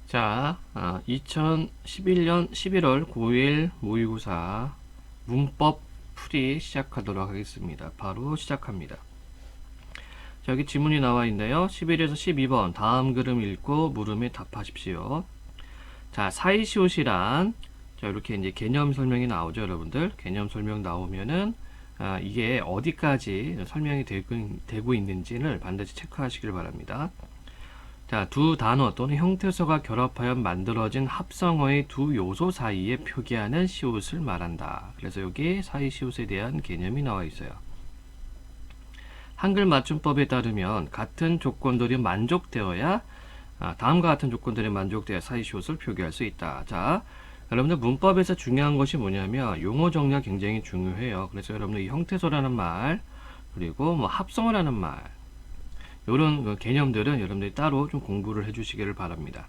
자, 2011년 11월 9일 모의고사 문법 풀이 시작하도록 하겠습니다. 바로 시작합니다. 자, 여기 지문이 나와 있네요. 11에서 12번 다음 글음 읽고 물음에 답하십시오. 자, 사이시옷이란 자, 이렇게 이제 개념 설명이 나오죠, 여러분들. 개념 설명 나오면은 이게 어디까지 설명이 되고 있는지를 반드시 체크하시길 바랍니다. 자, 두 단어 또는 형태소가 결합하여 만들어진 합성어의 두 요소 사이에 표기하는 시옷을 말한다. 그래서 여기 사이시옷에 대한 개념이 나와 있어요. 한글 맞춤법에 따르면 같은 조건들이 만족되어야 다음과 같은 조건들이 만족되어야 사이시옷을 표기할 수 있다. 자, 여러분들 문법에서 중요한 것이 뭐냐면 용어 정리가 굉장히 중요해요. 그래서 여러분들 이 형태소라는 말 그리고 뭐 합성어라는 말 이런 개념들은 여러분들이 따로 좀 공부를 해주시기를 바랍니다.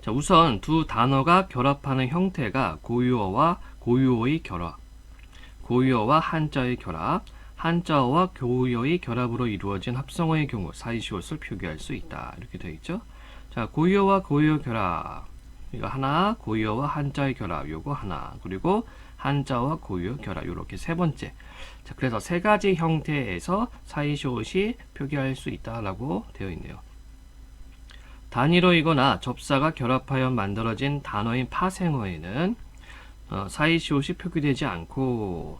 자, 우선 두 단어가 결합하는 형태가 고유어와 고유어의 결합, 고유어와 한자의 결합, 한자어와 고유어의 결합으로 이루어진 합성어의 경우 사이시옷을 표기할 수 있다. 이렇게 되어 있죠. 자, 고유어와 고유어 결합, 이거 하나, 고유어와 한자의 결합, 요거 하나, 그리고 한자와 고유어 결합, 이렇게 세 번째. 자, 그래서 세 가지 형태에서 사이시옷이 표기할 수 있다라고 되어 있네요. 단위어이거나 접사가 결합하여 만들어진 단어인 파생어에는 사이시옷이 표기되지 않고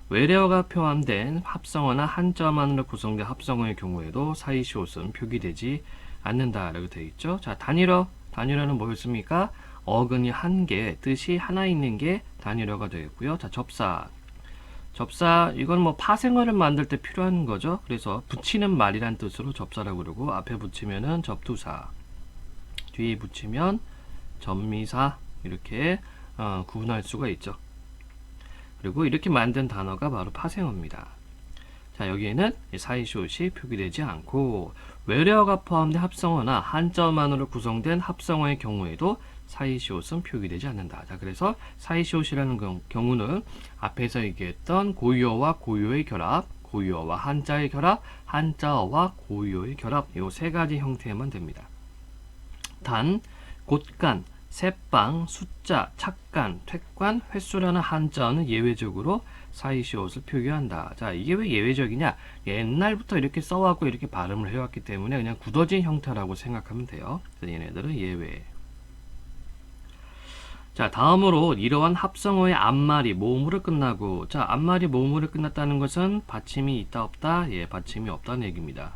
외래어가 포함된 합성어나 한자만으로 구성된 합성어의 경우에도 사이시옷은 표기되지 않는다라고 되어 있죠. 자, 단위어는 뭐였습니까? 어근이 한 개, 뜻이 하나 있는 게 단위어가 되겠고요. 자, 접사 이건 뭐 파생어를 만들 때 필요한 거죠. 그래서 붙이는 말이란 뜻으로 접사라고 그러고 앞에 붙이면은 접두사, 뒤에 붙이면 접미사 이렇게 구분할 수가 있죠. 그리고 이렇게 만든 단어가 바로 파생어입니다. 자, 여기에는 사이시옷이 표기되지 않고 외래어가 포함된 합성어나 한자어만으로 구성된 합성어의 경우에도 사이시옷은 표기되지 않는다. 자, 그래서 사이시옷이라는 경우는 앞에서 얘기했던 고유어와 고유어의 결합, 고유어와 한자의 결합, 한자어와 고유어의 결합 이 세 가지 형태에만 됩니다. 단, 곳간, 새빵, 숫자, 착간, 퇴관, 횟수라는 한자어는 예외적으로 사이시옷을 표기한다. 자, 이게 왜 예외적이냐? 옛날부터 이렇게 써왔고 이렇게 발음을 해왔기 때문에 그냥 굳어진 형태라고 생각하면 돼요. 그래서 얘네들은 예외. 자, 다음으로 이러한 합성어의 앞말이 모음으로 끝나고 자, 앞말이 모음으로 끝났다는 것은 받침이 있다 없다? 예, 받침이 없다는 얘기입니다.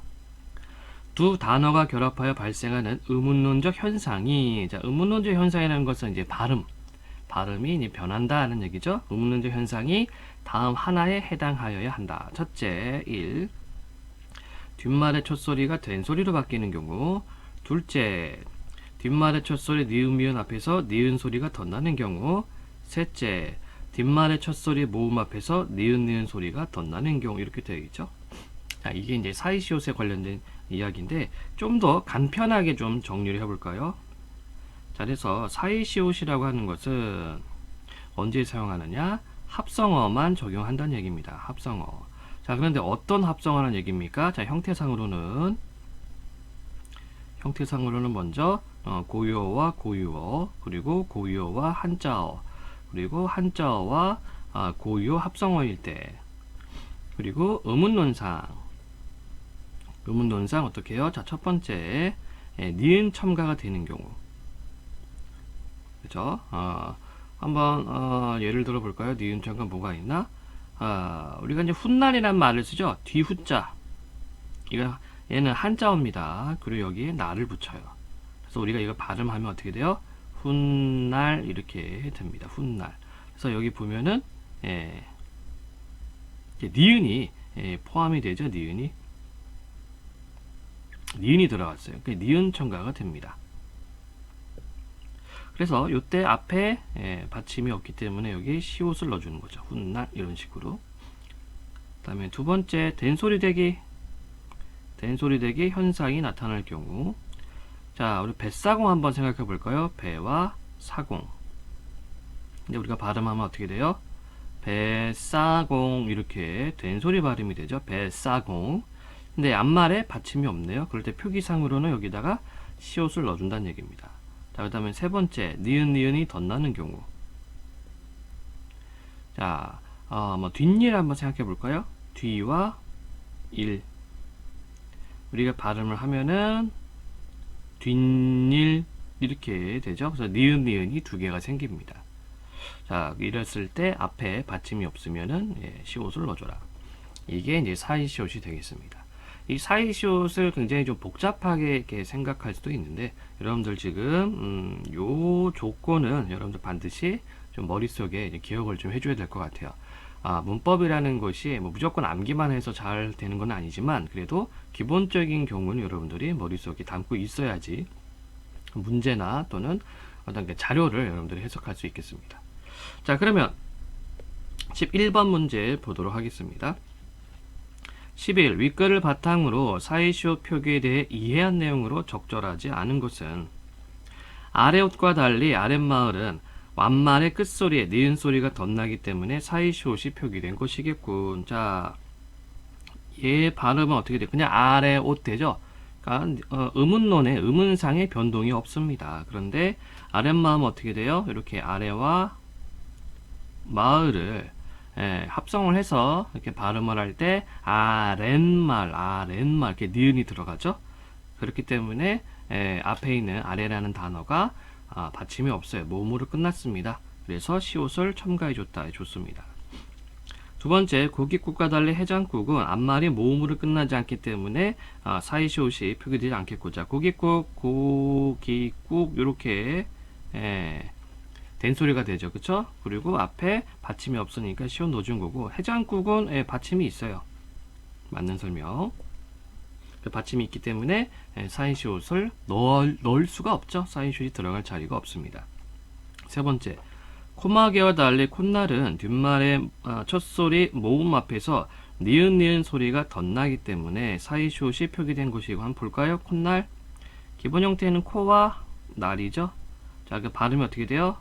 두 단어가 결합하여 발생하는 의문론적 현상이 자, 의문론적 현상이라는 것은 이제 발음이 이제 변한다는 얘기죠. 의문론적 현상이 다음 하나에 해당하여야 한다. 첫째, 1. 뒷말의 첫소리가 된소리로 바뀌는 경우. 둘째, 뒷말의 첫소리 니은 미은 앞에서 니은 소리가 덧나는 경우. 셋째, 뒷말의 첫소리 모음 앞에서 니은 소리가 덧나는 경우. 이렇게 되어 있죠. 자, 이게 이제 사이시옷에 관련된 이야기인데 좀 더 간편하게 좀 정리를 해볼까요? 자, 그래서 사이시옷이라고 하는 것은 언제 사용하느냐? 합성어만 적용한다는 얘기입니다. 합성어. 자, 그런데 어떤 합성어라는 얘기입니까? 자, 형태상으로는 먼저 고유어와 고유어, 그리고 고유어와 한자어, 그리고 한자어와 고유어 합성어일 때, 그리고 의문론상 어떻게 해요? 자, 첫 번째, 니은 첨가가 되는 경우. 그죠? 한번, 예를 들어 볼까요? 니은 첨가 뭐가 있나? 우리가 이제 훗날이라는 말을 쓰죠? 뒤훗자. 얘는 한자어입니다. 그리고 여기에 날을 붙여요. 그래서 우리가 이거 발음하면 어떻게 돼요? 훗날, 이렇게 됩니다. 훗날. 그래서 여기 보면은, 니은이, 포함이 되죠? 니은이 들어갔어요. 그러니까 니은 첨가가 됩니다. 그래서 이때 앞에 받침이 없기 때문에 여기 시옷을 넣어주는 거죠. 훗날 이런 식으로. 그 다음에 두 번째 된소리 대기 현상이 나타날 경우. 자, 우리 뱃사공 한번 생각해 볼까요? 배와 사공. 근데 우리가 발음하면 어떻게 돼요? 뱃사공 이렇게 된소리 발음이 되죠. 뱃사공. 근데 앞말에 받침이 없네요. 그럴 때 표기상으로는 여기다가 시옷을 넣어준다는 얘기입니다. 자, 그 다음에 세 번째, 니은이 덧나는 경우. 자, 뒷일 한번 생각해 볼까요? 뒤와 일. 우리가 발음을 하면은 뒷일 이렇게 되죠. 그래서 니은이 두 개가 생깁니다. 자, 이랬을 때 앞에 받침이 없으면은 시옷을 넣어줘라. 이게 이제 사이시옷이 되겠습니다. 이 사이시옷을 굉장히 좀 복잡하게 이렇게 생각할 수도 있는데, 여러분들 지금 요 조건은 여러분들 반드시 좀 머릿속에 이제 기억을 좀 해줘야 될 것 같아요. 문법이라는 것이 뭐 무조건 암기만 해서 잘 되는 건 아니지만, 그래도 기본적인 경우는 여러분들이 머릿속에 담고 있어야지 문제나 또는 어떤 자료를 여러분들이 해석할 수 있겠습니다. 자, 그러면 11번 문제 보도록 하겠습니다. 11. 윗글을 바탕으로 사이시옷 표기에 대해 이해한 내용으로 적절하지 않은 것은, 아래옷과 달리 아랫마을은 완말의 끝소리에 니은 소리가 덧나기 때문에 사이시옷이 표기된 것이겠군. 자, 얘 발음은 어떻게 돼요? 그냥 아래옷 되죠? 그러니까 음운론에 음운상의 변동이 없습니다. 그런데 아랫마음은 어떻게 돼요? 이렇게 아래와 마을을 합성을 해서 이렇게 발음을 할 때 아랫말 이렇게 니은이 들어가죠. 그렇기 때문에 앞에 있는 아래라는 단어가 받침이 없어요. 모음으로 끝났습니다. 그래서 시옷을 첨가해줬다. 좋습니다. 두 번째, 고깃국과 달리 해장국은 앞말이 모음으로 끝나지 않기 때문에 사이시옷이 표기되지 않겠고, 자, 고깃국, 고깃국 이렇게 된 소리가 되죠. 그쵸? 그리고 앞에 받침이 없으니까 시옷 넣어준 거고, 해장국은 받침이 있어요. 맞는 설명. 받침이 있기 때문에 사이시옷을 넣을 수가 없죠. 사이시옷이 들어갈 자리가 없습니다. 세 번째, 코마개와 달리 콧날은 뒷말의 첫소리 모음 앞에서 니은 소리가 덧나기 때문에 사이시옷이 표기된 것이고, 한번 볼까요? 콧날, 기본 형태는 코와 날이죠. 자, 그 발음이 어떻게 돼요?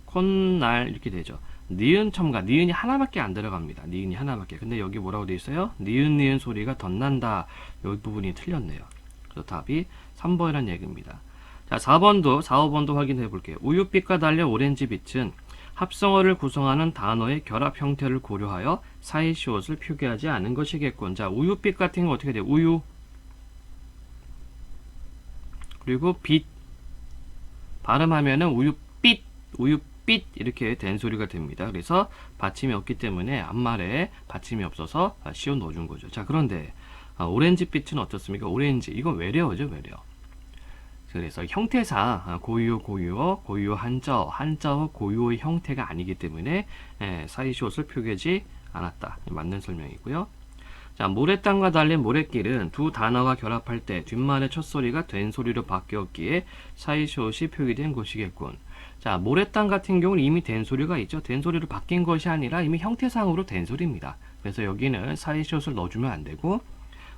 콧날 이렇게 되죠. 니은 첨가, 니은이 하나밖에 안 들어갑니다. 니은이 하나밖에. 근데 여기 뭐라고 되어 있어요? 니은 소리가 덧난다. 여기 부분이 틀렸네요. 그래서 답이 3번이라는 얘기입니다. 자, 4번도 4, 5번도 확인해 볼게요. 우유빛과 달려 오렌지빛은 합성어를 구성하는 단어의 결합 형태를 고려하여 사이시옷을 표기하지 않은 것이겠군. 자, 우유빛 같은 거 어떻게 돼요? 우유, 그리고 빛, 발음하면은 우유빛 이렇게 된 소리가 됩니다. 그래서 받침이 없기 때문에 앞말에 받침이 없어서 시옷 넣어준 거죠. 자, 그런데 오렌지빛은 어떻습니까? 오렌지, 이건 외래어죠, 외래어. 그래서 형태상 고유어, 한자어 고유어의 형태가 아니기 때문에 사이시옷을 표기하지 않았다. 맞는 설명이고요. 자, 모래땅과 달리 모래길은 두 단어가 결합할 때 뒷말의 첫 소리가 된 소리로 바뀌었기에 사이시옷이 표기된 것이겠군. 자, 모래땅 같은 경우는 이미 된 소리가 있죠. 된 소리로 바뀐 것이 아니라 이미 형태상으로 된 소리입니다. 그래서 여기는 사이시옷을 넣어주면 안 되고,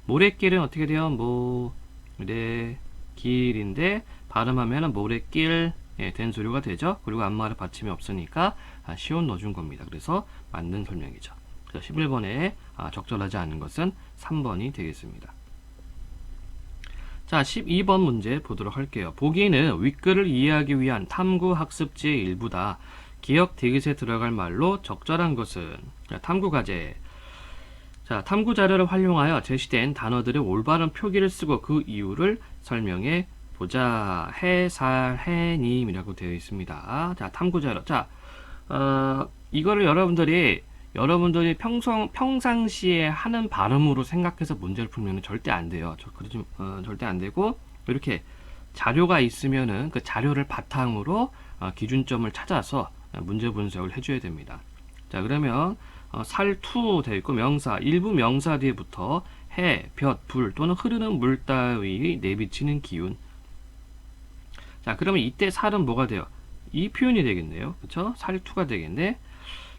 모래길은 어떻게 돼요? 모래길인데 발음하면 모래길 된 소리가 되죠. 그리고 앞말에 받침이 없으니까 시옷 넣어준 겁니다. 그래서 맞는 설명이죠. 그래서 11번에 적절하지 않은 것은 3번이 되겠습니다. 자, 12번 문제 보도록 할게요. 보기는 윗글을 이해하기 위한 탐구 학습지의 일부다. 기억 디귿에 들어갈 말로 적절한 것은, 탐구 과제. 자, 탐구 자료를 활용하여 제시된 단어들의 올바른 표기를 쓰고 그 이유를 설명해 보자. 해님이라고 되어 있습니다. 자, 탐구 자료. 자, 이거를 여러분들이 평상시에 하는 발음으로 생각해서 문제를 풀면 절대 안 돼요. 절대 안 되고, 이렇게 자료가 있으면은 그 자료를 바탕으로 기준점을 찾아서 문제 분석을 해줘야 됩니다. 자, 그러면 살투 되어 있고, 명사, 일부 명사 뒤에부터 해, 볕, 불 또는 흐르는 물 따위 내비치는 기운. 자, 그러면 이때 살은 뭐가 돼요? 이 표현이 되겠네요. 그쵸? 살투가 되겠네.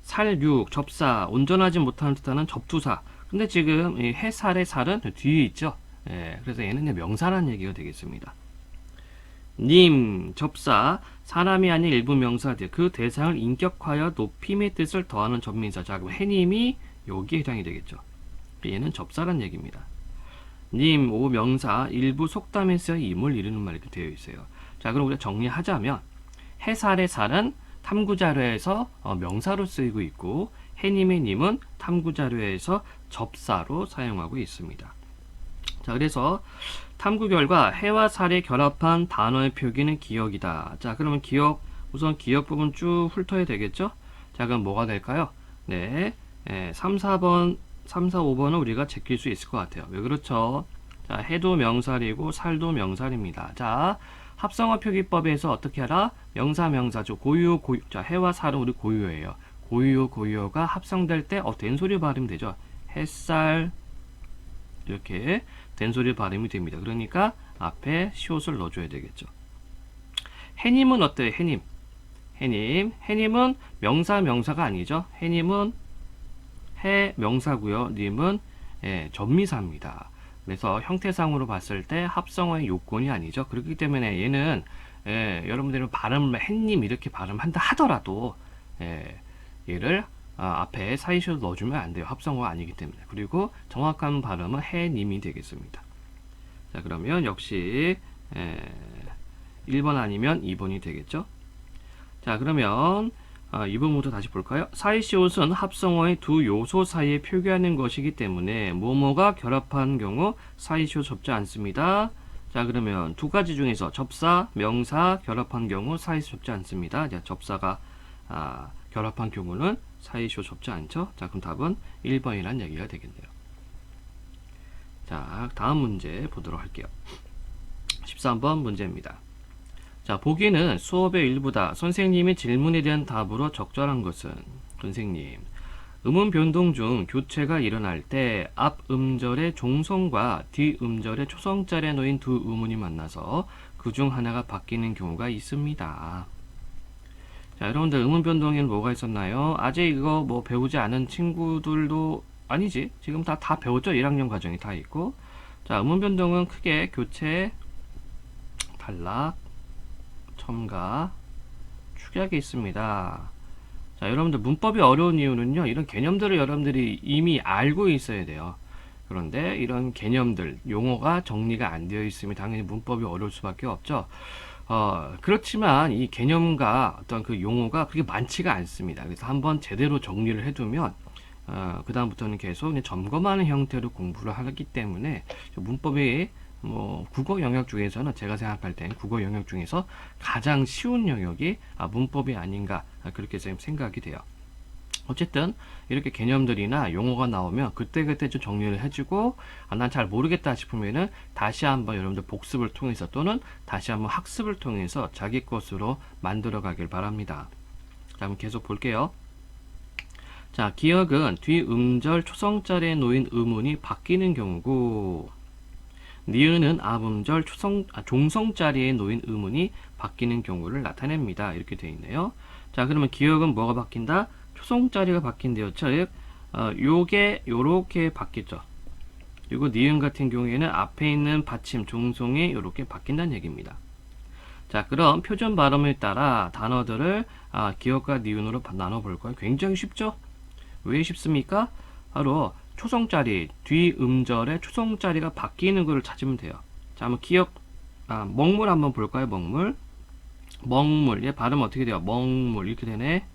살육, 접사, 온전하지 못하는 듯하는 접두사. 근데 지금 이 해살의 살은 뒤에 있죠. 그래서 얘는 명사라는 얘기가 되겠습니다. 님, 접사, 사람이 아닌 일부 명사들, 그 대상을 인격화하여 높임의 뜻을 더하는 전민사. 자, 그럼 해님이 여기에 해당이 되겠죠. 얘는 접사란 얘기입니다. 님, 오 명사, 일부 속담에서의 임을 이루는 말 이렇게 되어 있어요. 자, 그럼 우리가 정리하자면 해살의 살은 탐구자료에서 명사로 쓰이고 있고 해님의 님은 탐구자료에서 접사로 사용하고 있습니다. 자, 그래서 탐구 결과 해와 살이 결합한 단어의 표기는 기억이다. 자, 그러면 기억, 우선 기억 부분 쭉 훑어야 되겠죠? 자, 그럼 뭐가 될까요? 네, 3, 4번, 3, 4, 5번은 우리가 제낄 수 있을 것 같아요. 왜 그렇죠? 자, 해도 명살이고 살도 명살입니다. 자, 합성어 표기법에서 어떻게 하라? 명사, 명사죠. 고유, 고유. 자, 해와 살은 우리 고유예요. 고유, 고유가 합성될 때 된소리 발음 되죠. 햇살 이렇게 된소리 발음이 됩니다. 그러니까 앞에 시옷을 넣어줘야 되겠죠. 해님은 어때요? 해님. 해님. 해님은 명사, 명사가 아니죠. 해님은 해 명사고요. 님은 전미사입니다. 그래서 형태상으로 봤을 때 합성어의 요건이 아니죠. 그렇기 때문에 얘는 여러분들이 발음을 해님 이렇게 발음한다 하더라도 얘를 앞에 사이쇼를 넣어주면 안 돼요. 합성어가 아니기 때문에. 그리고 정확한 발음은 해님이 되겠습니다. 자, 그러면 역시 1번 아니면 2번이 되겠죠. 자, 그러면 2번부터 다시 볼까요? 사이시옷은 합성어의 두 요소 사이에 표기하는 것이기 때문에 뭐뭐가 결합한 경우 사이시옷 접지 않습니다. 자, 그러면 두 가지 중에서 접사, 명사 결합한 경우 사이시옷 접지 않습니다. 자, 접사가 결합한 경우는 사이시옷 접지 않죠. 자, 그럼 답은 1번이라는 얘기가 되겠네요. 자, 다음 문제 보도록 할게요. 13번 문제입니다. 자, 보기는 수업의 일부다. 선생님이 질문에 대한 답으로 적절한 것은 선생님, 음운 변동 중 교체가 일어날 때 앞 음절의 종성과 뒤 음절의 초성자리에 놓인 두 음운이 만나서 그 중 하나가 바뀌는 경우가 있습니다. 자, 여러분들 음운 변동에는 뭐가 있었나요? 아직 이거 뭐 배우지 않은 친구들도 아니지. 지금 다 배웠죠? 1학년 과정이 다 있고. 자, 음운 변동은 크게 교체, 단락, 첨가, 축약이 있습니다. 자, 여러분들 문법이 어려운 이유는요, 이런 개념들을 여러분들이 이미 알고 있어야 돼요. 그런데 이런 개념들, 용어가 정리가 안 되어 있으면 당연히 문법이 어려울 수밖에 없죠. 그렇지만 이 개념과 어떤 그 용어가 그렇게 많지가 않습니다. 그래서 한번 제대로 정리를 해두면 그 다음부터는 계속 그냥 점검하는 형태로 공부를 하기 때문에 문법이 뭐 국어 영역 중에서는 제가 생각할 땐 국어 영역 중에서 가장 쉬운 영역이 문법이 아닌가 그렇게 생각이 돼요. 어쨌든 이렇게 개념들이나 용어가 나오면 그때그때 좀 정리를 해주고 난 잘 모르겠다 싶으면은 다시 한번 여러분들 복습을 통해서 또는 다시 한번 학습을 통해서 자기 것으로 만들어 가길 바랍니다. 자, 그럼 계속 볼게요. 자, 기억은 뒤 음절 초성자리에 놓인 음운이 바뀌는 경우고 니은은 앞음절 종성자리에 놓인 음운이 바뀌는 경우를 나타냅니다. 이렇게 되어 있네요. 자, 그러면 기억은 뭐가 바뀐다? 초성자리가 바뀐대요. 즉, 요게 요렇게 바뀌죠. 그리고 니은 같은 경우에는 앞에 있는 받침 종성이 요렇게 바뀐다는 얘기입니다. 자, 그럼 표준 발음에 따라 단어들을 기억과 니은으로 나눠볼 거예요. 굉장히 쉽죠? 왜 쉽습니까? 바로 초성자리, 뒤 음절의 초성자리가 바뀌는 것을 찾으면 돼요. 자, 한번 기억, 먹물 한번 볼까요? 먹물. 먹물. 얘 발음 어떻게 돼요? 먹물. 이렇게 되네.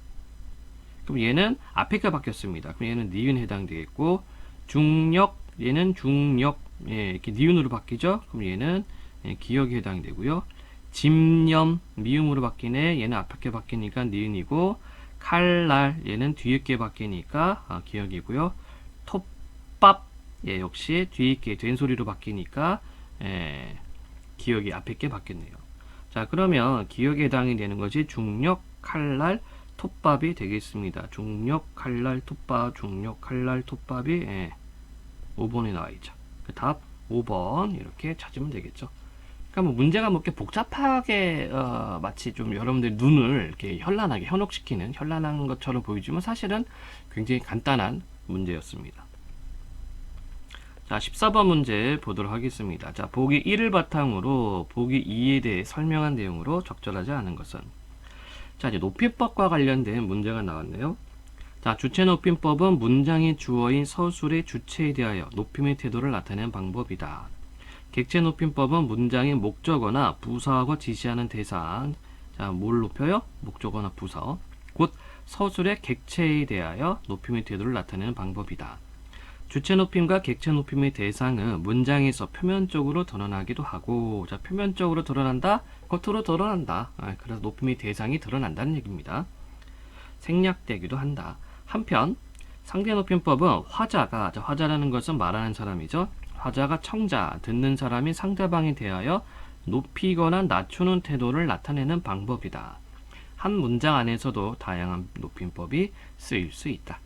그럼 얘는 앞에가 바뀌었습니다. 그럼 얘는 니은에 해당되겠고, 중력, 얘는 중력. 예, 이렇게 니은으로 바뀌죠? 그럼 얘는 기억에 해당되고요. 집념, 미음으로 바뀌네. 얘는 앞에 바뀌니까 니은이고, 칼날, 얘는 뒤에 게 바뀌니까 기억이고요. 톱밥, 예, 역시 뒤에 게 된소리로 바뀌니까 기억이 앞에 게 바뀌었네요. 자, 그러면 기억에 해당이 되는 것이 중력, 칼날, 톱밥이 되겠습니다. 중력, 칼날, 톱밥, 중력, 칼날, 톱밥이 5번에 나와 있죠. 답 5번 이렇게 찾으면 되겠죠. 그러니까 뭐 문제가 뭐 이렇게 복잡하게 마치 좀 여러분들 눈을 이렇게 현란하게 현혹시키는 현란한 것처럼 보이지만 사실은 굉장히 간단한 문제였습니다. 자, 14번 문제 보도록 하겠습니다. 자, 보기 1을 바탕으로 보기 2에 대해 설명한 내용으로 적절하지 않은 것은. 자, 이제 높이법과 관련된 문제가 나왔네요. 자, 주체 높임법은 문장의 주어인 서술의 주체에 대하여 높임의 태도를 나타내는 방법이다. 객체 높임법은 문장의 목적어나 부사하고 지시하는 대상, 자, 뭘 높여요? 목적어나 부사, 곧 서술의 객체에 대하여 높임의 태도를 나타내는 방법이다. 주체 높임과 객체 높임의 대상은 문장에서 표면적으로 드러나기도 하고, 자, 표면적으로 드러난다, 겉으로 드러난다. 그래서 높임의 대상이 드러난다는 얘기입니다. 생략되기도 한다. 한편 상대 높임법은 화자가, 자, 화자라는 것은 말하는 사람이죠. 화자가 청자, 듣는 사람이 상대방에 대하여 높이거나 낮추는 태도를 나타내는 방법이다. 한 문장 안에서도 다양한 높임법이 쓰일 수 있다.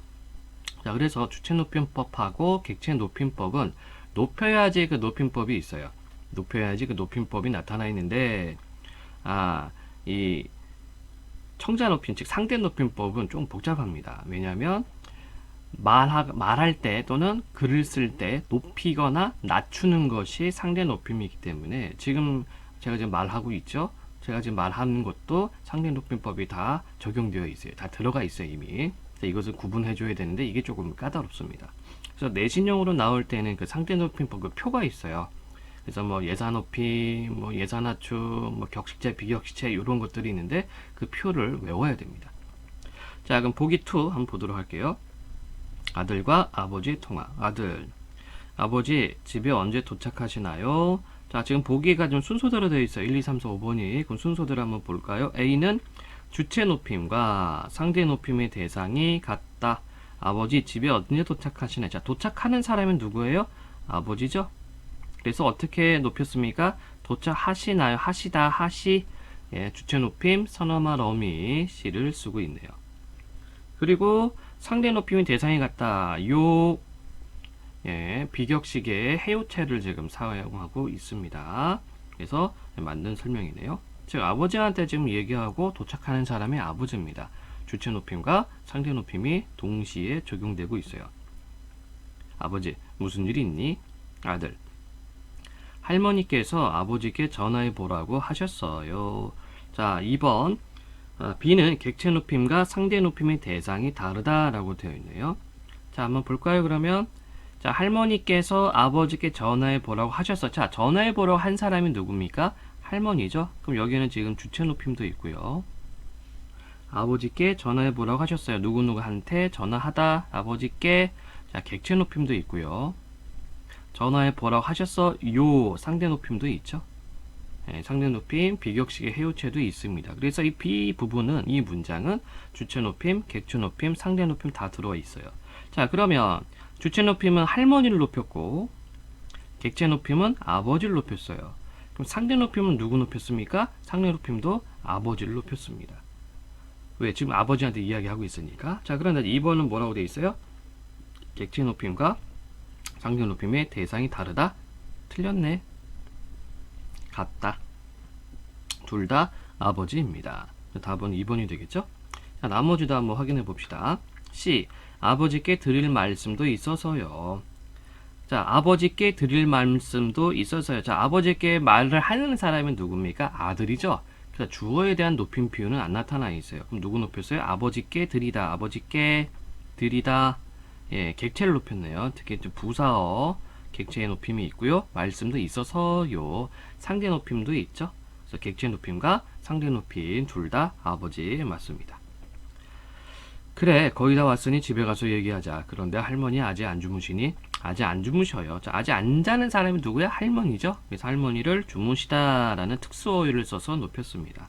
자, 그래서 주체 높임법하고 객체 높임법은 높여야지 그 높임법이 있어요. 높여야지 그 높임법이 나타나 있는데, 이 청자 높임, 즉 상대 높임법은 좀 복잡합니다. 왜냐하면 말할 때 또는 글을 쓸 때 높이거나 낮추는 것이 상대 높임이기 때문에, 지금 제가 지금 말하고 있죠. 제가 지금 말하는 것도 상대 높임법이 다 적용되어 있어요. 다 들어가 있어요, 이미. 이것을 구분해 줘야 되는데 이게 조금 까다롭습니다. 그래서 내신형으로 나올 때는 그 상대 높임법 그 표가 있어요. 그래서 뭐 예사 높임, 뭐 예사 낮춤, 뭐 격식체, 비격식체 이런 것들이 있는데 그 표를 외워야 됩니다. 자, 그럼 보기 2 한번 보도록 할게요. 아들과 아버지의 통화. 아들, 아버지 집에 언제 도착하시나요? 자, 지금 보기가 좀 순서대로 되어 있어요. 1, 2, 3, 4, 5번이. 그럼 순서대로 한번 볼까요? A는 주체 높임과 상대 높임의 대상이 같다. 아버지 집에 언제 도착하시나요? 자, 도착하는 사람은 누구예요? 아버지죠? 그래서 어떻게 높였습니까? 도착하시나요? 하시다, 하시. 예, 주체 높임, 선어말 어미, 시를 쓰고 있네요. 그리고 상대 높임의 대상이 같다. 요, 예, 비격식의 해요체를 지금 사용하고 있습니다. 그래서 맞는 설명이네요. 즉, 아버지한테 지금 얘기하고 도착하는 사람이 아버지입니다. 주체 높임과 상대 높임이 동시에 적용되고 있어요. 아버지, 무슨 일 있니? 아들, 할머니께서 아버지께 전화해 보라고 하셨어요. 자, 2번. B는 객체 높임과 상대 높임의 대상이 다르다라고 되어 있네요. 자, 한번 볼까요, 그러면? 자, 할머니께서 아버지께 전화해 보라고 하셨어. 자, 전화해 보라고 한 사람이 누굽니까? 할머니죠. 그럼 여기는 지금 주체 높임도 있고요. 아버지께 전화해 보라고 하셨어요. 누구누구한테 전화하다. 아버지께. 자, 객체 높임도 있고요. 전화해 보라고 하셨어. 요 상대 높임도 있죠. 네, 상대 높임, 비격식의 해요체도 있습니다. 그래서 이 B 부분은, 이 문장은 주체 높임, 객체 높임, 상대 높임 다 들어와 있어요. 자, 그러면 주체 높임은 할머니를 높였고 객체 높임은 아버지를 높였어요. 그럼 상대 높임은 누구 높였습니까? 상대 높임도 아버지를 높였습니다. 왜? 지금 아버지한테 이야기하고 있으니까. 자, 그런데 2번은 뭐라고 되어 있어요? 객체 높임과 상대 높임의 대상이 다르다? 틀렸네. 같다. 둘 다 아버지입니다. 답은 2번이 되겠죠? 자, 나머지도 한번 확인해 봅시다. C. 아버지께 드릴 말씀도 있어서요. 자, 아버지께 드릴 말씀도 있어서요. 자, 아버지께 말을 하는 사람은 누굽니까? 아들이죠? 그래서 주어에 대한 높임 비유는 안 나타나 있어요. 그럼 누구 높였어요? 아버지께 드리다. 아버지께 드리다. 예, 객체를 높였네요. 특히 부사어 객체의 높임이 있고요. 말씀도 있어서요. 상대 높임도 있죠. 그래서 객체 높임과 상대 높임 둘 다 아버지 맞습니다. 그래, 거의 다 왔으니 집에 가서 얘기하자. 그런데 할머니 아직 안 주무시니? 아직 안 주무셔요. 자, 아직 안 자는 사람이 누구야? 할머니죠. 그래서 할머니를 주무시다라는 특수어휘를 써서 높였습니다.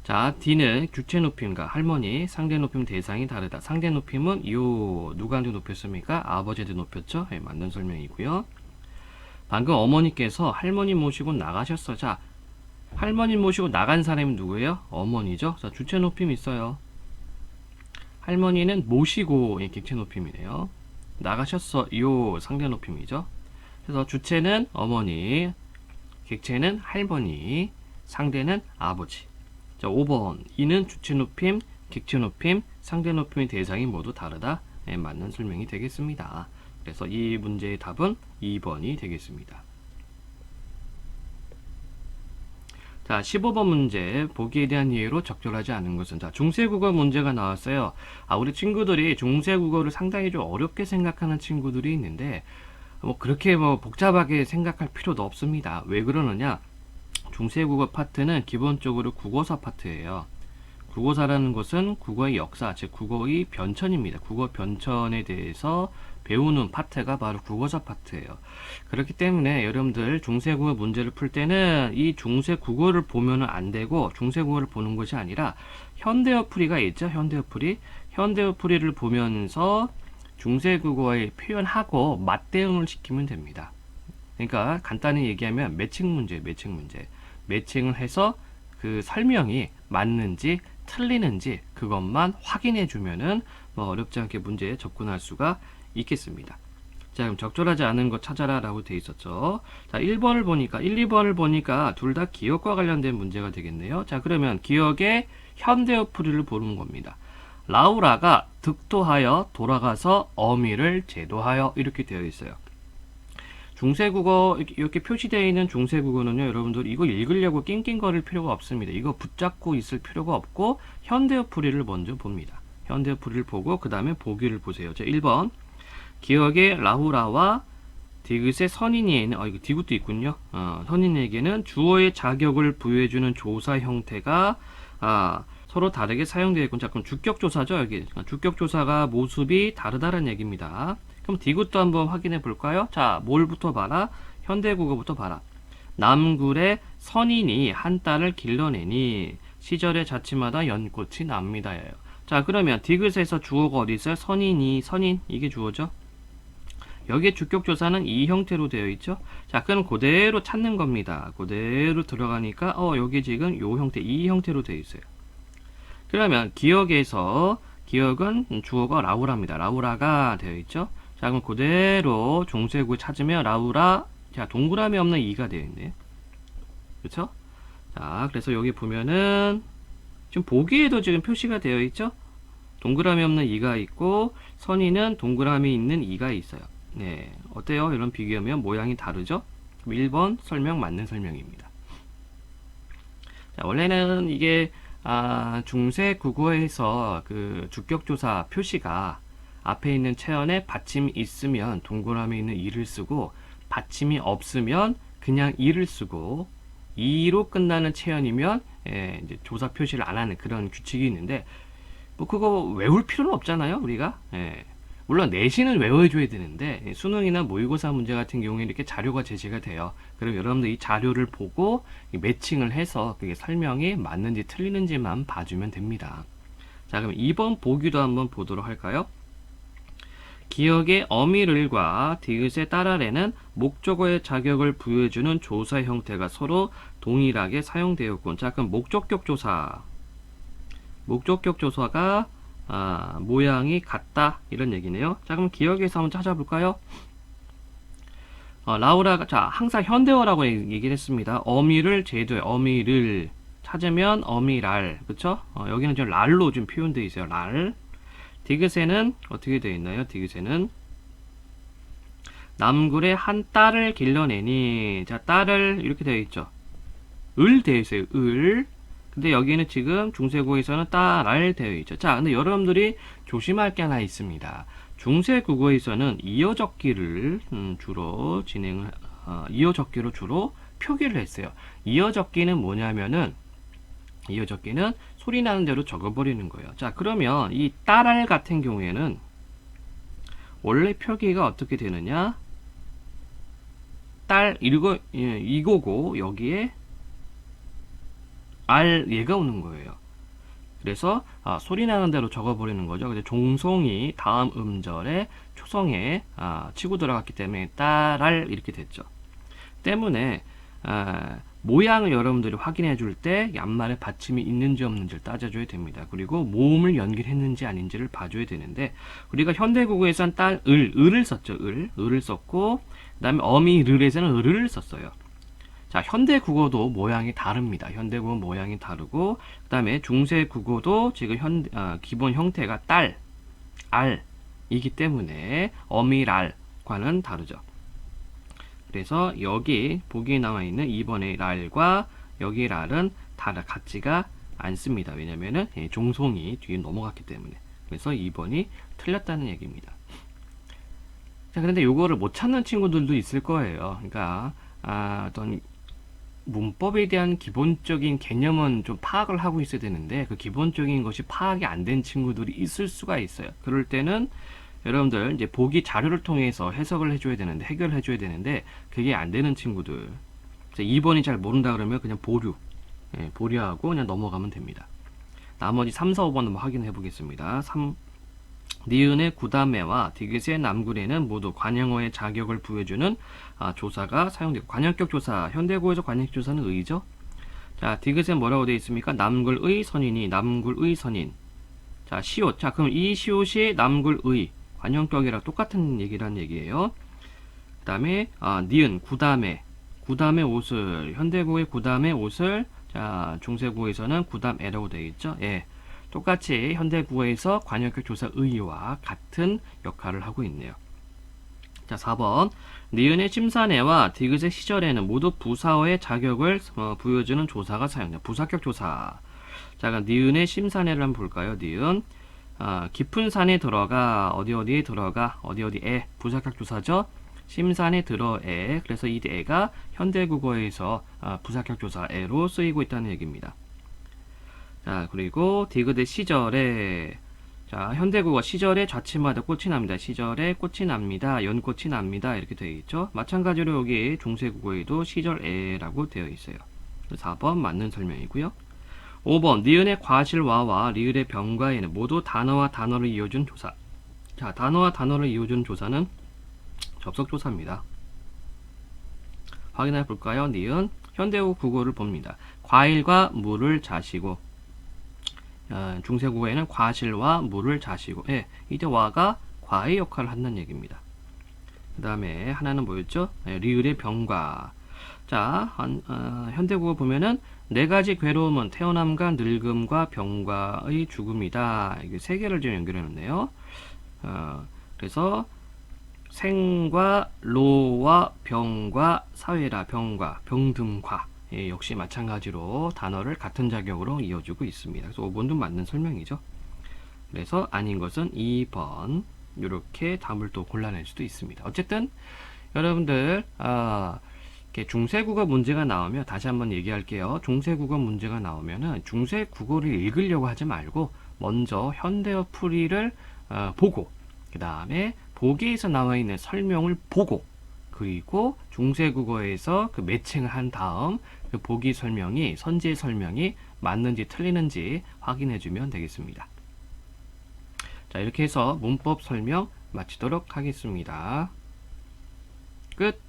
자, D는 주체 높임과 할머니, 상대 높임 대상이 다르다. 상대 높임은 요 누구한테 높였습니까? 아버지한테 높였죠. 네, 맞는 설명이고요. 방금 어머니께서 할머니 모시고 나가셨어. 자, 할머니 모시고 나간 사람이 누구예요? 어머니죠. 자, 주체 높임 있어요. 할머니는 모시고, 예, 객체 높임이네요. 나가셨어. 요 상대 높임이죠. 그래서 주체는 어머니, 객체는 할머니, 상대는 아버지. 자, 5번. 이는 주체 높임, 객체 높임, 상대 높임의 대상이 모두 다르다. 네, 맞는 설명이 되겠습니다. 그래서 이 문제의 답은 2번이 되겠습니다. 자, 15번 문제. 보기에 대한 이해로 적절하지 않은 것은. 자, 중세국어 문제가 나왔어요. 우리 친구들이 중세국어를 상당히 좀 어렵게 생각하는 친구들이 있는데, 그렇게 복잡하게 생각할 필요도 없습니다. 왜 그러느냐? 중세국어 파트는 기본적으로 국어사 파트예요. 국어사라는 것은 국어의 역사, 즉 국어의 변천입니다. 국어 변천에 대해서 배우는 파트가 바로 국어사 파트예요. 그렇기 때문에 여러분들 중세국어 문제를 풀 때는 이 중세국어를 보면 안 되고, 중세국어를 보는 것이 아니라 현대어풀이가 있죠. 현대어풀이. 현대어풀이를 보면서 중세국어의 표현하고 맞대응을 시키면 됩니다. 그러니까 간단히 얘기하면 매칭 문제, 매칭 문제. 매칭을 해서 그 설명이 맞는지 틀리는지 그것만 확인해 주면은 어렵지 않게 문제에 접근할 수가 있겠습니다. 자, 그럼 적절하지 않은 거 찾아라 라고 돼 있었죠. 자, 1번을 보니까 1, 2번을 보니까 둘 다 기억과 관련된 문제가 되겠네요. 자, 그러면 기억의 현대어풀이를 보는 겁니다. 라우라가 득도하여 돌아가서 어미를 제도하여 이렇게 되어 있어요. 중세국어 이렇게 표시되어 있는 중세국어는요, 여러분들 이거 읽으려고 낑낑거릴 필요가 없습니다. 이거 붙잡고 있을 필요가 없고 현대어풀이를 먼저 봅니다. 현대어풀이를 보고 그 다음에 보기를 보세요. 자, 1번 기억의 라후라와 디귿의 선인이에는 이거 디귿도 있군요. 선인에게는 주어의 자격을 부여해주는 조사 형태가 서로 다르게 사용되어 있군. 자, 그럼 주격조사죠. 여기 주격조사가 모습이 다르다는 얘기입니다. 그럼 디귿도 한번 확인해 볼까요? 자, 뭘부터 봐라? 현대국어부터 봐라. 남굴의 선인이 한 딸을 길러내니 시절의 자치마다 연꽃이 납니다예요. 자, 그러면 디귿에서 주어가 어디 있어요? 선인이, 선인, 이게 주어죠. 여기에 주격조사는 이 형태로 되어 있죠. 자, 그럼 그대로 찾는 겁니다. 그대로 들어가니까 여기 지금 요 형태, 이 형태로 되어 있어요. 그러면 기억에서 기억은 주어가 라우라입니다. 라우라가 되어 있죠. 자, 그럼 그대로 중세국어 찾으면 라우라, 자, 동그라미 없는 이가 되어 있네요. 그렇죠? 자, 그래서 여기 보면은 지금 보기에도 지금 표시가 되어 있죠. 동그라미 없는 이가 있고 선인은 동그라미 있는 이가 있어요. 네, 어때요? 이런 비교하면 모양이 다르죠? 1번 설명 맞는 설명입니다. 자, 원래는 이게 중세국어에서 그 주격조사 표시가 앞에 있는 체언에 받침이 있으면 동그라미 있는 이를 쓰고 받침이 없으면 그냥 이를 쓰고 이로 끝나는 체언이면 이제 조사 표시를 안 하는 그런 규칙이 있는데 그거 외울 필요는 없잖아요, 우리가. 물론 내신은 외워줘야 되는데 수능이나 모의고사 문제 같은 경우에 이렇게 자료가 제시가 돼요. 그럼 여러분들 이 자료를 보고 매칭을 해서 그게 설명이 맞는지 틀리는지만 봐주면 됩니다. 자, 그럼 2번 보기도 한번 보도록 할까요? 기억의 어미를과 디귿의 딸아래는 목적어의 자격을 부여해주는 조사 형태가 서로 동일하게 사용되었군. 자, 그럼 목적격 조사. 목적격 조사가 모양이 같다 이런 얘기네요. 자, 그럼 기억에서 한번 찾아볼까요? 라우라가 자 항상 현대어라고 얘기를 했습니다. 어미를 제도해 어미를 찾으면 어미랄, 그쵸? 여기는 좀 랄로 좀 표현되어 있어요. 랄. 디귿에는 어떻게 되어 있나요? 디귿에는 남굴의 한 딸을 길러내니, 자, 딸을 이렇게 되어 있죠. 을 되어 있어요. 을. 근데 여기는 지금 중세국어에서는 딸알 되어 있죠. 자, 근데 여러분들이 조심할 게 하나 있습니다. 중세국어에서는 이어적기를 주로 이어적기로 주로 표기를 했어요. 이어적기는 뭐냐면은 이어적기는 소리 나는 대로 적어버리는 거예요. 자, 그러면 이 딸알 같은 경우에는 원래 표기가 어떻게 되느냐? 이거고 여기에 얘가 오는 거예요. 그래서 소리 나는 대로 적어버리는 거죠. 그래서 종송이 다음 음절에 초성에 치고 들어갔기 때문에 딸알 이렇게 됐죠. 때문에 모양을 여러분들이 확인해 줄 때 앞말에 받침이 있는지 없는지를 따져줘야 됩니다. 그리고 모음을 연결했는지 아닌지를 봐줘야 되는데 우리가 현대국어에서는 을을 썼죠. 을을 썼고 그 다음에 어미를에서는 을을 썼어요. 자, 현대국어도 모양이 다릅니다. 현대국어 모양이 다르고 그 다음에 중세국어도 지금 기본 형태가 알이기 때문에 어미랄과는 다르죠. 그래서 여기 보기에 나와 있는 2번의 랄과 여기 랄은 다 같지가 않습니다. 왜냐면은 종송이 뒤에 넘어갔기 때문에. 그래서 2번이 틀렸다는 얘기입니다. 자, 그런데 요거를 못 찾는 친구들도 있을 거예요. 그러니까 어떤 문법에 대한 기본적인 개념은 좀 파악을 하고 있어야 되는데 그 기본적인 것이 파악이 안 된 친구들이 있을 수가 있어요. 그럴 때는 여러분들 이제 보기 자료를 통해서 해석을 해줘야 되는데 해결해 줘야 되는데 그게 안 되는 친구들 2번이 잘 모른다 그러면 그냥 보류하고 그냥 넘어가면 됩니다. 나머지 3, 4, 5번 한번 확인해 보겠습니다. 3. 니은의 구다매와 디귿의 남구리에는 모두 관형어의 자격을 부여주는 조사가 사용되고 관형격 조사, 현대고에서 관형격 조사는 의죠. 자, 디귿에 뭐라고 되어 있습니까? 남굴의 선인이 남굴의 선인. 자, 시옷. 자, 그럼 이 시옷이 남굴의 관형격이랑 똑같은 얘기란 얘기예요. 그 다음에 니은 구다매 옷을 현대고의 구다매 옷을 자 중세고에서는 구담애라고 되어 있죠. 예, 똑같이 현대국어에서 관형격 조사 의와 같은 역할을 하고 있네요. 자, 4번 니은의 심사내와 디귿의 시절에는 모두 부사어의 자격을 부여주는 조사가 사용돼요. 부사격 조사. 자, 그럼 니은의 심사내를 한번 볼까요? 니은 깊은 산에 들어가 어디에 들어가 어디에 부사격 조사죠. 심산에 들어에. 그래서 이 애가 현대국어에서 부사격 조사 애로 쓰이고 있다는 얘기입니다. 자, 그리고 디귿의 시절에 자, 현대국어 시절에 좌치마다 꽃이 납니다. 시절에 꽃이 납니다. 연꽃이 납니다. 이렇게 되어 있죠. 마찬가지로 여기 중세국어에도 시절에라고 되어 있어요. 4번 맞는 설명이고요. 5번 니은의 과실와와 리을의 병과에는 모두 단어와 단어를 이어준 조사. 자, 단어와 단어를 이어준 조사는 접속조사입니다. 확인해 볼까요? 니은 현대국어를 봅니다. 과일과 물을 자시고 중세국어에는 과실과 물을 자시고 예, 이때 와가 과의 역할을 한다는 얘기입니다. 그 다음에 하나는 뭐였죠? 리을의 병과. 자, 현대국어 보면은 네 가지 괴로움은 태어남과 늙음과 병과의 죽음이다. 이게 세 개를 지금 연결해 놓네요. 그래서 생과 로와 병과 사회라 병과 병등과 예, 역시 마찬가지로 단어를 같은 자격으로 이어주고 있습니다. 그래서 5번도 맞는 설명이죠. 그래서 아닌 것은 2번 이렇게 답을 또 골라낼 수도 있습니다. 어쨌든 여러분들 중세국어 문제가 나오면 다시 한번 얘기할게요. 중세국어 문제가 나오면은 중세국어를 읽으려고 하지 말고 먼저 현대어 풀이를 보고 그 다음에 보기에서 나와 있는 설명을 보고 그리고 중세국어에서 그 매칭을 한 다음 그 보기 설명이 선지의 설명이 맞는지 틀리는지 확인해 주면 되겠습니다. 자, 이렇게 해서 문법 설명 마치도록 하겠습니다. 끝.